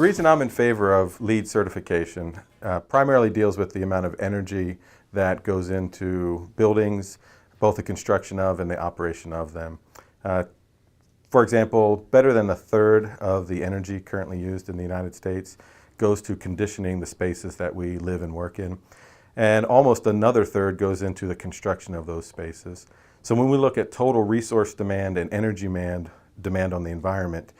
reason I'm in favor of LEED certification primarily deals with the amount of energy that goes into buildings, both the construction of and the operation of them. For example, better than a third of the energy currently used in the United States goes to conditioning the spaces that we live and work in. And almost another third goes into the construction of those spaces. So when we look at total resource demand and energy demand on the environment,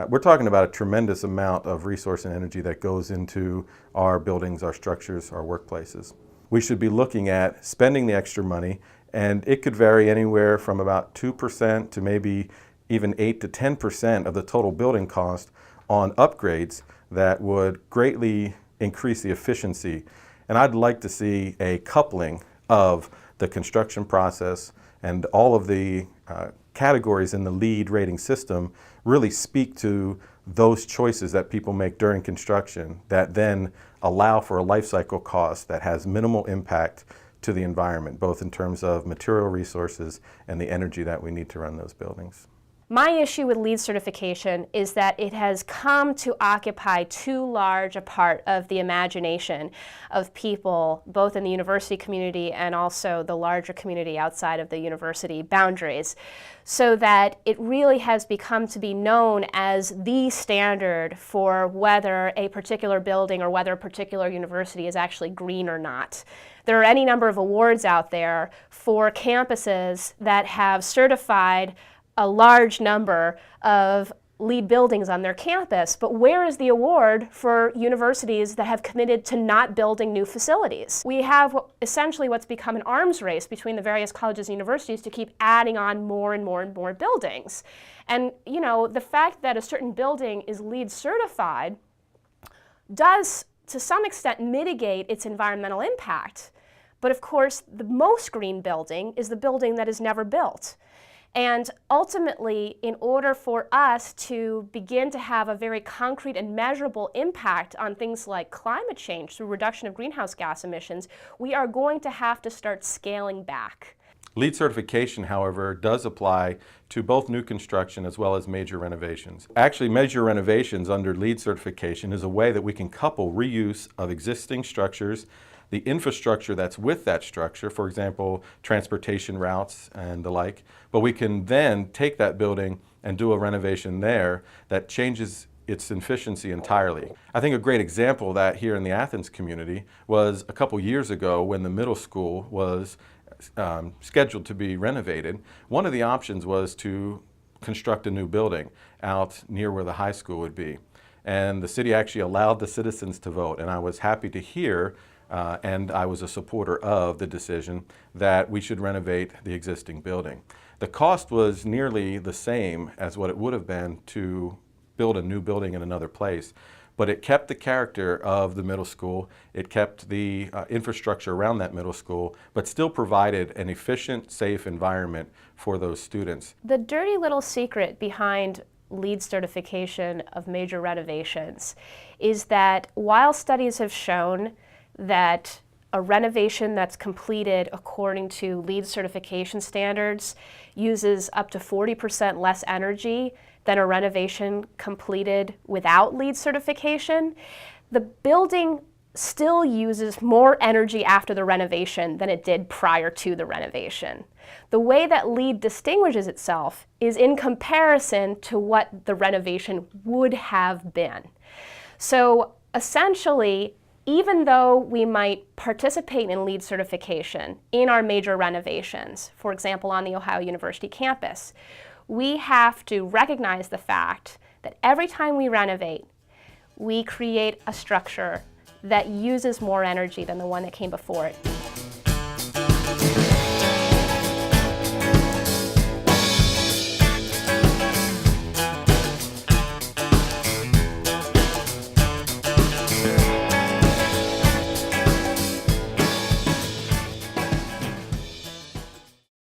we're talking about a tremendous amount of resource and energy that goes into our buildings, our structures, our workplaces. We should be looking at spending the extra money, and it could vary anywhere from about 2% to maybe even 8 to 10% of the total building cost on upgrades that would greatly increase the efficiency. And I'd like to see a coupling of the construction process and all of the categories in the LEED rating system really speak to those choices that people make during construction that then allow for a life cycle cost that has minimal impact to the environment, both in terms of material resources and the energy that we need to run those buildings. My issue with LEED certification is that it has come to occupy too large a part of the imagination of people, both in the university community and also the larger community outside of the university boundaries, so that it really has become to be known as the standard for whether a particular building or whether a particular university is actually green or not. There are any number of awards out there for campuses that have certified a large number of LEED buildings on their campus, but where is the award for universities that have committed to not building new facilities? We have essentially what's become an arms race between the various colleges and universities to keep adding on more and more and more buildings. And you know, the fact that a certain building is LEED certified does to some extent mitigate its environmental impact. But of course, the most green building is the building that is never built. And ultimately, in order for us to begin to have a very concrete and measurable impact on things like climate change through reduction of greenhouse gas emissions, we are going to have to start scaling back. LEED certification, however, does apply to both new construction as well as major renovations. Actually, major renovations under LEED certification is a way that we can couple reuse of existing structures, the infrastructure that's with that structure, for example, transportation routes and the like, but we can then take that building and do a renovation there that changes its efficiency entirely. I think a great example of that here in the Athens community was a couple years ago when the middle school was scheduled to be renovated. One of the options was to construct a new building out near where the high school would be. And the city actually allowed the citizens to vote, and I was happy to hear and I was a supporter of the decision that we should renovate the existing building. The cost was nearly the same as what it would have been to build a new building in another place, but it kept the character of the middle school, it kept the infrastructure around that middle school, but still provided an efficient, safe environment for those students. The dirty little secret behind LEED certification of major renovations is that while studies have shown that a renovation that's completed according to LEED certification standards uses up to 40% less energy than a renovation completed without LEED certification, the building still uses more energy after the renovation than it did prior to the renovation. The way that LEED distinguishes itself is in comparison to what the renovation would have been. So essentially, even though we might participate in LEED certification in our major renovations, for example, on the Ohio University campus, we have to recognize the fact that every time we renovate, we create a structure that uses more energy than the one that came before it.